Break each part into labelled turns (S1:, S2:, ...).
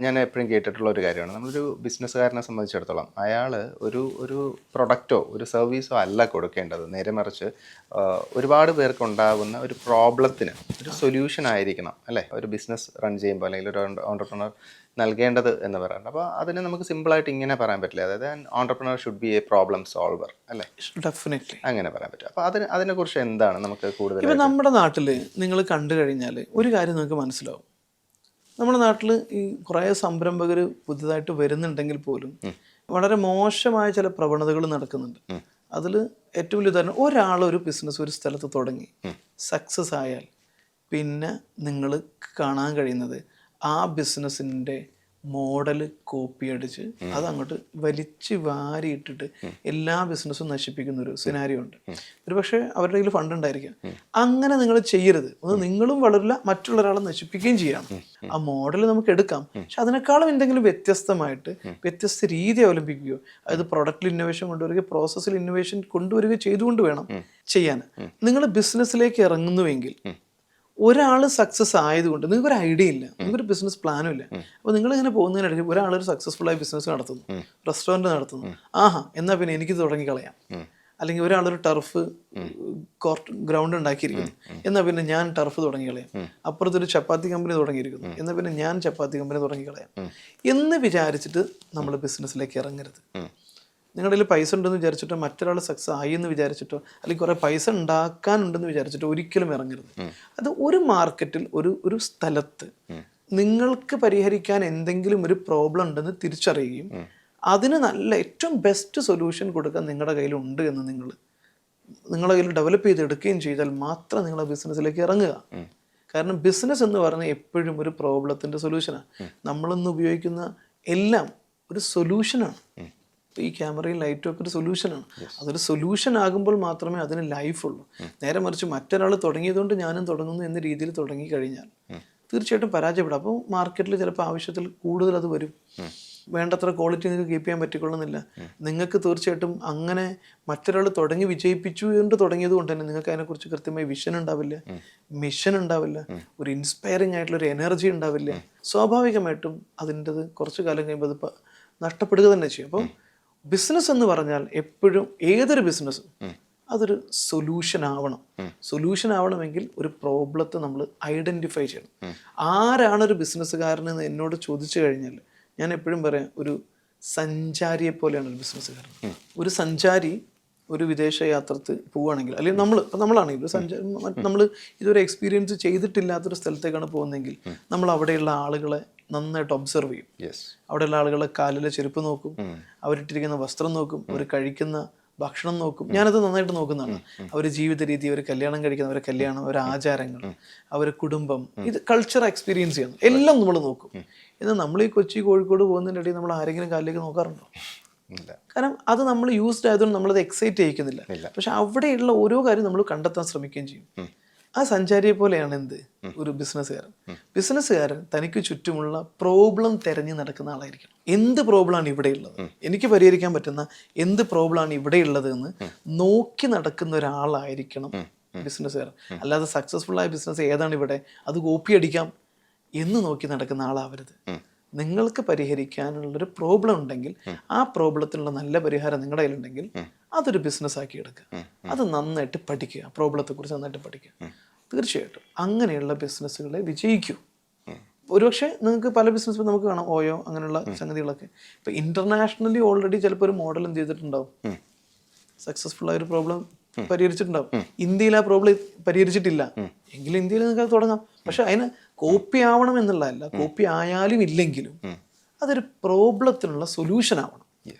S1: ഞാൻ എപ്പോഴും കേട്ടിട്ടുള്ള ഒരു കാര്യമാണ്, നമ്മളൊരു ബിസിനസ്സുകാരനെ സംബന്ധിച്ചിടത്തോളം അയാൾ ഒരു പ്രൊഡക്റ്റോ ഒരു സർവീസോ അല്ല കൊടുക്കേണ്ടത്. നേരെ മറിച്ച് ഒരുപാട് പേർക്ക് ഉണ്ടാകുന്ന ഒരു പ്രോബ്ലത്തിന് ഒരു സൊല്യൂഷൻ ആയിരിക്കണം അല്ലേ ഒരു ബിസിനസ് റൺ ചെയ്യുമ്പോൾ, അല്ലെങ്കിൽ ഒരു ഓൺടർപ്രണർ നൽകേണ്ടത് എന്ന് പറയുന്നത്. അപ്പോൾ അതിനെ നമുക്ക് സിമ്പിളായിട്ട് ഇങ്ങനെ പറയാൻ പറ്റില്ല, അതായത് entrepreneur should be A problem solver അല്ലേ?
S2: ഡെഫിനറ്റ്ലി
S1: അങ്ങനെ പറയാൻ പറ്റും. അപ്പോൾ അതിനെക്കുറിച്ച് എന്താണ് നമുക്ക് കൂടുതൽ?
S2: ഇപ്പം നമ്മുടെ നാട്ടിൽ നിങ്ങൾ കണ്ടു കഴിഞ്ഞാൽ ഒരു കാര്യം നിങ്ങൾക്ക് മനസ്സിലാവും. നമ്മുടെ നാട്ടിൽ ഈ കുറേ സംരംഭകർ പുതുതായിട്ട് വരുന്നുണ്ടെങ്കിൽ പോലും വളരെ മോശമായ ചില പ്രവണതകൾ നടക്കുന്നുണ്ട്. അതിൽ ഏറ്റവും വലിയ ഉദാഹരണം, ഒരാളൊരു ബിസിനസ് ഒരു സ്ഥലത്ത് തുടങ്ങി സക്സസ് ആയാൽ പിന്നെ നിങ്ങൾ കാണാൻ കഴിയുന്നത് ആ ബിസിനസ്സിൻ്റെ മോഡൽ കോപ്പി അടിച്ച് അതങ്ങോട്ട് വലിച്ച് വാരിയിട്ടിട്ട് എല്ലാ ബിസിനസ്സും നശിപ്പിക്കുന്ന ഒരു സിനാരിയോ ഉണ്ട്. ഒരു പക്ഷേ അവരുടെ കയ്യിൽ ഫണ്ട് ഉണ്ടായിരിക്കാം. അങ്ങനെ നിങ്ങൾ ചെയ്യരുത്. ഒന്ന് നിങ്ങളും വളരില്ല, മറ്റുള്ള ഒരാളെ നശിപ്പിക്കുകയും ചെയ്യണം. ആ മോഡൽ നമുക്ക് എടുക്കാം, പക്ഷെ അതിനേക്കാളും എന്തെങ്കിലും വ്യത്യസ്തമായിട്ട് വ്യത്യസ്ത രീതി അവലംബിക്കുകയോ, അതായത് പ്രൊഡക്റ്റിൽ ഇന്നോവേഷൻ കൊണ്ടുവരിക, പ്രോസസ്സിൽ ഇന്നോവേഷൻ കൊണ്ടുവരിക ചെയ്തുകൊണ്ട് വേണം ചെയ്യാൻ. നിങ്ങൾ ബിസിനസ്സിലേക്ക് ഇറങ്ങുന്നുവെങ്കിൽ ഒരാൾ സക്സസ് ആയതുകൊണ്ട് നിങ്ങൾക്കൊരു ഐഡിയ ഇല്ല, നിങ്ങൾക്കൊരു ബിസിനസ് പ്ലാനും ഇല്ല. അപ്പോൾ നിങ്ങളിങ്ങനെ പോകുന്നതിനിടയിൽ ഒരാളൊരു സക്സസ്ഫുൾ ആയി ബിസിനസ് നടത്തുന്നു, റെസ്റ്റോറൻറ്റ് നടത്തുന്നു, ആഹാ എന്നാൽ പിന്നെ എനിക്ക് തുടങ്ങി കളയാം. അല്ലെങ്കിൽ ഒരാളൊരു ടർഫ് കോർട്ട് ഗ്രൗണ്ട് ഉണ്ടാക്കിയിരിക്കുന്നു, എന്നാൽ പിന്നെ ഞാൻ ടർഫ് തുടങ്ങി കളയാം. അപ്പുറത്തൊരു ചപ്പാത്തി കമ്പനി തുടങ്ങിയിരിക്കുന്നു, എന്നാൽ പിന്നെ ഞാൻ ചപ്പാത്തി കമ്പനി തുടങ്ങി കളയാം എന്ന് വിചാരിച്ചിട്ട് നമ്മൾ ബിസിനസ്സിലേക്ക് ഇറങ്ങരുത്. നിങ്ങളുടെ കയ്യിൽ പൈസ ഉണ്ടെന്ന് വിചാരിച്ചിട്ടോ, മറ്റൊരാൾ സക്സസ് ആയി എന്ന് വിചാരിച്ചിട്ടോ, അല്ലെങ്കിൽ കുറേ പൈസ ഉണ്ടാക്കാനുണ്ടെന്ന് വിചാരിച്ചിട്ടോ ഒരിക്കലും ഇറങ്ങരുത്. അത് ഒരു മാർക്കറ്റിൽ ഒരു സ്ഥലത്ത് നിങ്ങൾക്ക് പരിഹരിക്കാൻ എന്തെങ്കിലും ഒരു പ്രോബ്ലം ഉണ്ടെന്ന് തിരിച്ചറിയുകയും അതിന് നല്ല ഏറ്റവും ബെസ്റ്റ് സൊല്യൂഷൻ കൊടുക്കാൻ നിങ്ങളുടെ കയ്യിലുണ്ട് എന്ന് നിങ്ങളുടെ കയ്യിൽ ഡെവലപ്പ് ചെയ്തെടുക്കുകയും ചെയ്താൽ മാത്രം നിങ്ങൾ ആ ബിസിനസ്സിലേക്ക് ഇറങ്ങുക. കാരണം ബിസിനസ് എന്ന് പറഞ്ഞാൽ എപ്പോഴും ഒരു പ്രോബ്ലത്തിൻ്റെ സൊല്യൂഷനാണ്. നമ്മളിന്ന് ഉപയോഗിക്കുന്ന എല്ലാം ഒരു സൊല്യൂഷനാണ്. ഈ ക്യാമറയും ലൈറ്റും ഒക്കെ ഒരു സൊല്യൂഷനാണ്. അതൊരു സൊല്യൂഷൻ ആകുമ്പോൾ മാത്രമേ അതിന് ലൈഫുള്ളൂ. നേരെ മറിച്ച് മറ്റൊരാൾ തുടങ്ങിയതുകൊണ്ട് ഞാനും തുടങ്ങുന്നു എന്ന രീതിയിൽ തുടങ്ങി കഴിഞ്ഞാൽ തീർച്ചയായിട്ടും പരാജയപ്പെടും. അപ്പോൾ മാർക്കറ്റിൽ ചിലപ്പോൾ ആവശ്യത്തിൽ കൂടുതൽ അത് വരും. വേണ്ടത്ര ക്വാളിറ്റി നിങ്ങൾക്ക് കീപ്പ് ചെയ്യാൻ പറ്റിക്കൊള്ളുന്നില്ല. നിങ്ങൾക്ക് തീർച്ചയായിട്ടും അങ്ങനെ മറ്റൊരാൾ തുടങ്ങി വിജയിപ്പിച്ചു കൊണ്ട് തുടങ്ങിയത് കൊണ്ട് തന്നെ നിങ്ങൾക്ക് അതിനെക്കുറിച്ച് കൃത്യമായി വിഷൻ ഉണ്ടാവില്ല, മിഷൻ ഉണ്ടാവില്ല, ഒരു ഇൻസ്പയറിംഗ് ആയിട്ടുള്ള ഒരു എനർജി ഉണ്ടാവില്ല. സ്വാഭാവികമായിട്ടും അതിൻ്റെത് കുറച്ച് കാലം കഴിയുമ്പോൾ അത് നഷ്ടപ്പെടുക തന്നെ ചെയ്യും. അപ്പം ബിസിനസ് എന്ന് പറഞ്ഞാൽ എപ്പോഴും ഏതൊരു ബിസിനസ്സും അതൊരു സൊല്യൂഷൻ ആവണം. സൊല്യൂഷൻ ആവണമെങ്കിൽ ഒരു പ്രോബ്ലത്തെ നമ്മൾ ഐഡൻറ്റിഫൈ ചെയ്യണം. ആരാണൊരു ബിസിനസ്സുകാരനെന്ന് എന്നോട് ചോദിച്ചു കഴിഞ്ഞാൽ ഞാൻ എപ്പോഴും പറയാം, ഒരു സഞ്ചാരിയെ പോലെയാണ് ഒരു ബിസിനസ്സുകാരൻ. ഒരു സഞ്ചാരി ഒരു വിദേശ യാത്രക്ക് പോവുകയാണെങ്കിൽ, അല്ലെങ്കിൽ നമ്മളാണെങ്കിൽ നമ്മൾ ഇതുവരെ എക്സ്പീരിയൻസ് ചെയ്തിട്ടില്ലാത്തൊരു സ്ഥലത്തേക്കാണ് പോകുന്നതെങ്കിൽ നമ്മൾ അവിടെയുള്ള ആളുകളെ നന്നായിട്ട് ഒബ്സർവ് ചെയ്യും. അവിടെയുള്ള ആളുകളെ കാലിലെ ചെരുപ്പ് നോക്കും, അവരിട്ടിരിക്കുന്ന വസ്ത്രം നോക്കും, അവർ കഴിക്കുന്ന ഭക്ഷണം നോക്കും. ഞാനത് നന്നായിട്ട് നോക്കുന്നതാണ്. അവർ ജീവിത രീതി, അവർ കല്യാണം കഴിക്കുന്ന അവരെ കല്യാണം, അവരെ ആചാരങ്ങൾ, അവരെ കുടുംബം, ഇത് കൾച്ചർ എക്സ്പീരിയൻസ് ചെയ്യുന്നു, എല്ലാം നമ്മൾ നോക്കും. എന്നാൽ നമ്മൾ ഈ കൊച്ചി കോഴിക്കോട് പോകുന്നതിൻ്റെ ഇടയിൽ നമ്മൾ ആരെങ്കിലും കാലിലേക്ക് നോക്കാറുണ്ടോ? കാരണം അത് നമ്മൾ യൂസ്ഡ് ആയതുകൊണ്ട് നമ്മളത് എക്സൈറ്റ് ചെയ്യിക്കുന്നില്ല. പക്ഷെ അവിടെയുള്ള ഓരോ കാര്യം നമ്മൾ കണ്ടെത്താൻ ശ്രമിക്കുകയും ചെയ്യും. ആ സഞ്ചാരിയെ പോലെയാണ് ഒരു ബിസിനസ്സുകാരൻ തനിക്ക് ചുറ്റുമുള്ള പ്രോബ്ലം തിരഞ്ഞു നടക്കുന്ന ആളായിരിക്കണം. എന്ത് പ്രോബ്ലമാണ് ഇവിടെയുള്ളത്, എനിക്ക് പരിഹരിക്കാൻ പറ്റുന്ന എന്ത് പ്രോബ്ലമാണ് ഇവിടെയുള്ളത് എന്ന് നോക്കി നടക്കുന്ന ഒരാളായിരിക്കണം ബിസിനസ്സുകാരൻ. അല്ലാതെ സക്സസ്ഫുൾ ആയ ബിസിനസ് ഏതാണ് ഇവിടെ, അത് കോപ്പി അടിക്കാം എന്ന് നോക്കി നടക്കുന്ന ആളാവരുത്. നിങ്ങൾക്ക് പരിഹരിക്കാനുള്ളൊരു പ്രോബ്ലം ഉണ്ടെങ്കിൽ ആ പ്രോബ്ലത്തിനുള്ള നല്ല പരിഹാരം നിങ്ങളുടെ കയ്യിലുണ്ടെങ്കിൽ അതൊരു ബിസിനസ് ആക്കി എടുക്കുക. അത് നന്നായിട്ട് പഠിക്കുക, പ്രോബ്ലത്തെക്കുറിച്ച് നന്നായിട്ട് പഠിക്കുക. തീർച്ചയായിട്ടും അങ്ങനെയുള്ള ബിസിനസ്സുകളെ വിജയിക്കൂ. ഒരുപക്ഷെ നിങ്ങൾക്ക് പല ബിസിനസ് നമുക്ക് കാണാം, ഓയോ അങ്ങനെയുള്ള സംഗതികളൊക്കെ ഇപ്പം ഇൻ്റർനാഷണലി ഓൾറെഡി ചിലപ്പോൾ ഒരു മോഡൽ എന്ത് ചെയ്തിട്ടുണ്ടാവും, സക്സസ്ഫുൾ ആയ ഒരു പ്രോബ്ലം പരിഹരിച്ചിട്ടുണ്ടാവും. ഇന്ത്യയിൽ ആ പ്രോബ്ലം പരിഹരിച്ചിട്ടില്ല എങ്കിലും ഇന്ത്യയിൽ നിങ്ങൾക്ക് തുടങ്ങാം. പക്ഷെ അതിന് കോപ്പി ആവണം എന്നുള്ളതല്ല, കോപ്പി ആയാലും ഇല്ലെങ്കിലും അതൊരു പ്രോബ്ലത്തിനുള്ള സൊല്യൂഷൻ ആവണം.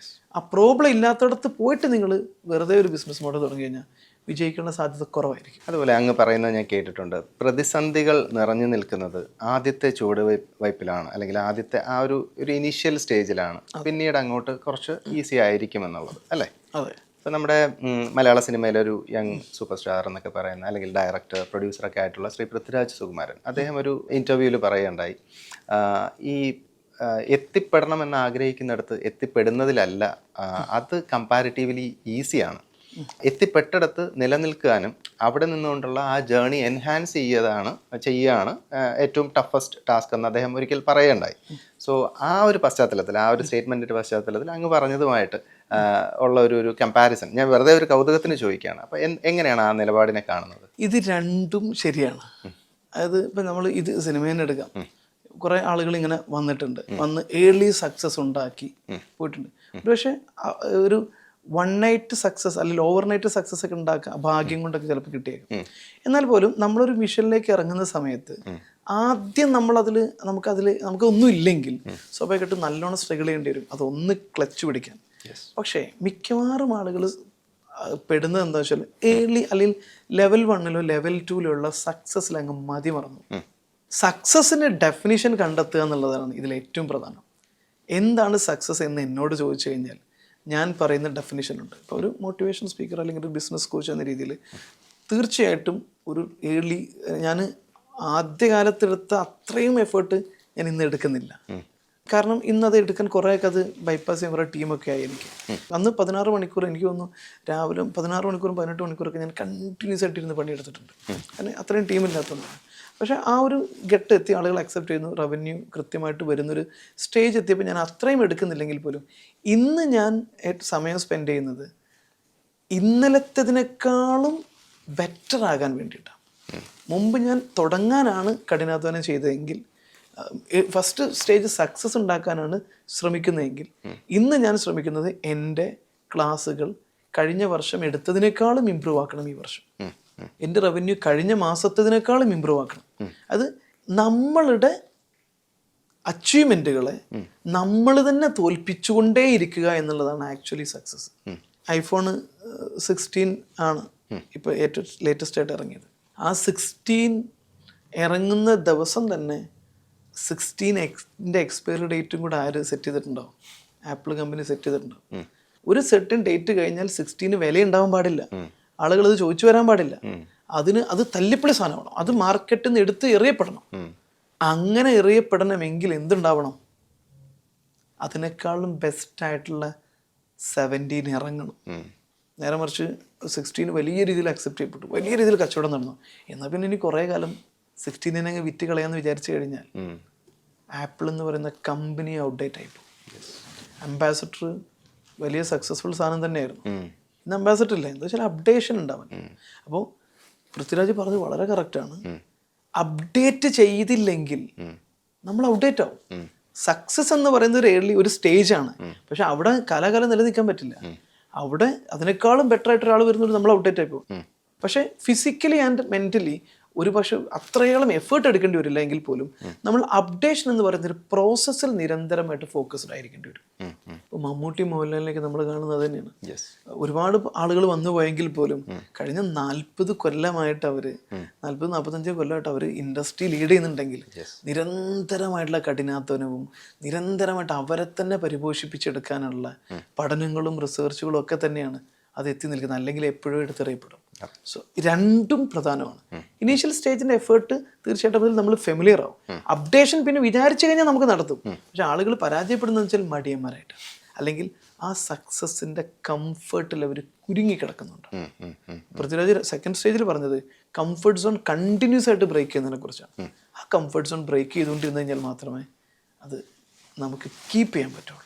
S2: ആ പ്രോബ്ലം ഇല്ലാത്തടത്ത് പോയിട്ട് നിങ്ങൾ വെറുതെ ഒരു ബിസിനസ് മോഡൽ തുടങ്ങി കഴിഞ്ഞാൽ വിജയിക്കാനുള്ള സാധ്യത കുറവായിരിക്കും.
S1: അതുപോലെ അങ്ങ് പറയുന്നത് ഞാൻ കേട്ടിട്ടുണ്ട്, പ്രതിസന്ധികൾ നിറഞ്ഞു നിൽക്കുന്നത് ആദ്യത്തെ ചുവടുവയ്പ്പിലാണ്, അല്ലെങ്കിൽ ആദ്യത്തെ ആ ഒരു ഇനീഷ്യൽ സ്റ്റേജിലാണ്, പിന്നീട് അങ്ങോട്ട് കുറച്ച് ഈസി ആയിരിക്കും എന്നുള്ളത് അല്ലേ?
S2: അതെ.
S1: ഇപ്പം നമ്മുടെ മലയാള സിനിമയിലൊരു യങ് സൂപ്പർ സ്റ്റാർ എന്നൊക്കെ പറയുന്ന, അല്ലെങ്കിൽ ഡയറക്ടർ പ്രൊഡ്യൂസറൊക്കെ ആയിട്ടുള്ള ശ്രീ പൃഥ്വിരാജ് സുകുമാരൻ, അദ്ദേഹം ഒരു ഇൻ്റർവ്യൂവിൽ പറയുകയുണ്ടായി, ഈ എത്തിപ്പെടണമെന്ന് ആഗ്രഹിക്കുന്നിടത്ത് എത്തിപ്പെടുന്നതിലല്ല, അത് കമ്പാരിറ്റീവ്ലി ഈസിയാണ്. എത്തിപ്പെട്ടിടത്ത് നിലനിൽക്കാനും അവിടെ നിന്നുകൊണ്ടുള്ള ആ ജേണി എൻഹാൻസ് ചെയ്യുകയാണ് ഏറ്റവും ടഫസ്റ്റ് ടാസ്ക് എന്ന് അദ്ദേഹം ഒരിക്കൽ പറയുകയുണ്ടായി. സോ ആ ഒരു പശ്ചാത്തലത്തിൽ, ആ ഒരു സ്റ്റേറ്റ്മെൻറ്റിൻ്റെ പശ്ചാത്തലത്തിൽ അങ്ങ് പറഞ്ഞതുമായിട്ട് ഉള്ള ഒരു കമ്പാരിസൺ ഞാൻ വെറുതെ ഒരു കൗതുകത്തിന് ചോദിക്കുകയാണ്. അപ്പോൾ എങ്ങനെയാണ് ആ നിലപാടിനെ കാണുന്നത്?
S2: ഇത് രണ്ടും ശരിയാണ്. അതായത് ഇപ്പം നമ്മൾ ഇത് സിനിമേനെ എടുക്കാം. കുറേ ആളുകൾ ഇങ്ങനെ വന്ന് ഏർലി സക്സസ് ഉണ്ടാക്കി പോയിട്ടുണ്ട്. പക്ഷേ ഒരു വൺ നൈറ്റ് സക്സസ് അല്ലെങ്കിൽ ഓവർ നൈറ്റ് സക്സസ് ഒക്കെ ഉണ്ടാക്കുക ഭാഗ്യം കൊണ്ടൊക്കെ ചിലപ്പോൾ കിട്ടിയേക്കും. എന്നാൽ പോലും നമ്മളൊരു മിഷനിലേക്ക് ഇറങ്ങുന്ന സമയത്ത് ആദ്യം നമുക്കൊന്നും ഇല്ലെങ്കിൽ സ്വാഭാവികമായിട്ടും നല്ലോണം സ്ട്രഗിൾ ചെയ്യേണ്ടി വരും അതൊന്ന് ക്ലച്ച് പിടിക്കാൻ. പക്ഷേ മിക്കവാറും ആളുകൾ പെടുന്നത് എന്താ വെച്ചാൽ ഏർലി അല്ലെങ്കിൽ ലെവൽ 1 ലെവൽ 2 സക്സസ്സിൽ അങ്ങ് മതി മറന്നു. സക്സസിൻ്റെ ഡെഫിനിഷൻ കണ്ടെത്തുക എന്നുള്ളതാണ് ഇതിൽ ഏറ്റവും പ്രധാനം. എന്താണ് സക്സസ് എന്ന് എന്നോട് ചോദിച്ചു കഴിഞ്ഞാൽ ഞാൻ പറയുന്ന ഡെഫിനിഷനുണ്ട്. ഇപ്പോൾ ഒരു മോട്ടിവേഷൻ സ്പീക്കർ അല്ലെങ്കിൽ ഒരു ബിസിനസ് കോച്ച് എന്ന രീതിയിൽ തീർച്ചയായിട്ടും ഒരു ഏർലി ഞാൻ ആദ്യകാലത്തെടുത്ത അത്രയും എഫേർട്ട് ഞാൻ ഇന്ന് എടുക്കുന്നില്ല. കാരണം ഇന്നത് എടുക്കാൻ കുറേയൊക്കെ അത് ബൈപ്പാസ് ചെയ്യാൻ കുറേ ടീമൊക്കെ ആയി എനിക്ക്. അന്ന് 16 മണിക്കൂർ എനിക്ക് തോന്നുന്നു രാവിലെ 16 മണിക്കൂറും 18 മണിക്കൂറൊക്കെ ഞാൻ കണ്ടിന്യൂസ് ആയിട്ടിരുന്ന് പണിയെടുത്തിട്ടുണ്ട്. കാരണം അത്രയും ടീമില്ലാത്തതുകൊണ്ടാണ്. പക്ഷേ ആ ഒരു ഘട്ടം എത്തി ആളുകൾ അക്സെപ്റ്റ് ചെയ്യുന്നു, റവന്യൂ കൃത്യമായിട്ട് വരുന്നൊരു സ്റ്റേജ് എത്തിയപ്പോൾ ഞാൻ അത്രയും എടുക്കുന്നില്ലെങ്കിൽ പോലും ഇന്ന് ഞാൻ സമയം സ്പെൻഡ് ചെയ്യുന്നത് ഇന്നലത്തേതിനേക്കാളും ബെറ്റർ ആകാൻ വേണ്ടിയിട്ടാണ്. മുമ്പ് ഞാൻ തുടങ്ങാനാണ് കഠിനാധ്വാനം ചെയ്തതെങ്കിൽ ഫസ്റ്റ് സ്റ്റേജ് സക്സസ് ഉണ്ടാക്കാനാണ് ശ്രമിക്കുന്നതെങ്കിൽ ഇന്ന് ഞാൻ ശ്രമിക്കുന്നത് എൻ്റെ ക്ലാസ്സുകൾ കഴിഞ്ഞ വർഷം എടുത്തതിനേക്കാളും ഇമ്പ്രൂവ് ആക്കണം. ഈ വർഷം എൻ്റെ റവന്യൂ കഴിഞ്ഞ മാസത്തേതിനേക്കാളും ഇമ്പ്രൂവ് ആക്കണം. അത് നമ്മളുടെ അച്ചീവ്മെൻറ്റുകളെ നമ്മൾ തന്നെ തോൽപ്പിച്ചുകൊണ്ടേ ഇരിക്കുക എന്നുള്ളതാണ് ആക്ച്വലി സക്സസ്. iPhone 16 ആണ് ഇപ്പോൾ ഏറ്റവും ലേറ്റസ്റ്റ് ആയിട്ട് ഇറങ്ങിയത്. ആ 16 ഇറങ്ങുന്ന ദിവസം തന്നെ 16Xൻ്റെ എക്സ്പയറി ഡേറ്റും കൂടെ ആര് സെറ്റ് ചെയ്തിട്ടുണ്ടാവും? ആപ്പിൾ കമ്പനി സെറ്റ് ചെയ്തിട്ടുണ്ടാവും. ഒരു സെർട്ടൻ ഡേറ്റ് കഴിഞ്ഞാൽ 16 വില ഉണ്ടാവാൻ പാടില്ല, ആളുകൾ അത് ചോദിച്ചു വരാൻ പാടില്ല. അത് തല്ലിപ്പൊളി സാധനമാണോ, അത് മാർക്കറ്റിൽ നിന്ന് എടുത്ത് എറിയപ്പെടണം. അങ്ങനെ എറിയപ്പെടണമെങ്കിൽ എന്തുണ്ടാവണം? അതിനേക്കാളും ബെസ്റ്റായിട്ടുള്ള 17 ഇറങ്ങണം. നേരെ മറിച്ച് 16 വലിയ രീതിയിൽ അക്സെപ്റ്റ് ചെയ്യപ്പെട്ടു, വലിയ രീതിയിൽ കച്ചവടം നടന്നു. എന്നാൽ പിന്നെ ഇനി കുറേ കാലം 16 അങ്ങ് വിറ്റ് കളയാന്ന് വിചാരിച്ചു കഴിഞ്ഞാൽ ആപ്പിൾ എന്ന് പറയുന്ന കമ്പനി ഔട്ട്ഡേറ്റ് ആയിപ്പോൾ. അംബാസഡർ വലിയ സക്സസ്ഫുൾ സാധനം തന്നെയായിരുന്നു. ഇന്ന് അംബാസഡർ ഇല്ല. എന്താ വെച്ചാൽ അപ്ഡേഷൻ ഉണ്ടാവാൻ. അപ്പോൾ പൃഥ്വിരാജ് പറഞ്ഞത് വളരെ കറക്റ്റാണ്. അപ്ഡേറ്റ് ചെയ്തില്ലെങ്കിൽ നമ്മൾ ഔട്ട്ഡേറ്റ് ആവും. സക്സസ് എന്ന് പറയുന്നത് ഒരു സ്റ്റേജാണ്. പക്ഷെ അവിടെ കാലാകാലം നിലനിൽക്കാൻ പറ്റില്ല. അവിടെ അതിനേക്കാളും ബെറ്റർ ആയിട്ട് ഒരാൾ വരുന്നത് നമ്മൾ ഔട്ട്ഡേറ്റ് ആയി പോകും. പക്ഷേ ഫിസിക്കലി ആൻഡ് മെൻ്റലി ഒരു പക്ഷേ അത്രയോളം എഫേർട്ട് എടുക്കേണ്ടി വരില്ല എങ്കിൽ പോലും നമ്മൾ അപ്ഡേഷൻ എന്ന് പറയുന്ന ഒരു പ്രോസസ്സിൽ നിരന്തരമായിട്ട് ഫോക്കസ്ഡ് ആയിരിക്കേണ്ടി വരും. ഇപ്പോൾ മമ്മൂട്ടി മോഹൻലാലിനൊക്കെ നമ്മൾ കാണുന്നത് തന്നെയാണ്. ഒരുപാട് ആളുകൾ വന്നു പോയെങ്കിൽ പോലും കഴിഞ്ഞ 40 കൊല്ലമായിട്ട് 40-45 കൊല്ലമായിട്ട് അവർ ഇൻഡസ്ട്രി ലീഡ് ചെയ്യുന്നുണ്ടെങ്കിൽ നിരന്തരമായിട്ടുള്ള കഠിനാധ്വാനവും നിരന്തരമായിട്ട് അവരെ തന്നെ പരിപോഷിപ്പിച്ചെടുക്കാനുള്ള പഠനങ്ങളും റിസർച്ചുകളും ഒക്കെ തന്നെയാണ് അത് എത്തി നിൽക്കുന്നത്. അല്ലെങ്കിൽ എപ്പോഴും എടുത്തെറിയപ്പെടും. സോ രണ്ടും പ്രധാനമാണ്. ഇനീഷ്യൽ സ്റ്റേജിൻ്റെ എഫേർട്ട് തീർച്ചയായിട്ടും നമ്മൾ ഫെമിലിയർ ആവും. അപ്ഡേഷൻ പിന്നെ വിചാരിച്ചു കഴിഞ്ഞാൽ നമുക്ക് നടത്തും. പക്ഷെ ആളുകൾ പരാജയപ്പെടുന്നതെന്ന് വെച്ചാൽ മടിയന്മാരായിട്ട്, അല്ലെങ്കിൽ ആ സക്സസിൻ്റെ കംഫർട്ടിൽ അവർ കുരുങ്ങിക്കിടക്കുന്നുണ്ട്. പൃഥ്വിരാജ് സെക്കൻഡ് സ്റ്റേജിൽ പറഞ്ഞത് കംഫർട്ട് സോൺ കണ്ടിന്യൂസ് ആയിട്ട് ബ്രേക്ക് ചെയ്യുന്നതിനെ കുറിച്ചാണ്. ആ കംഫർട്ട് സോൺ ബ്രേക്ക് ചെയ്തുകൊണ്ടിരുന്നു കഴിഞ്ഞാൽ മാത്രമേ അത് നമുക്ക് കീപ്പ് ചെയ്യാൻ പറ്റുള്ളൂ.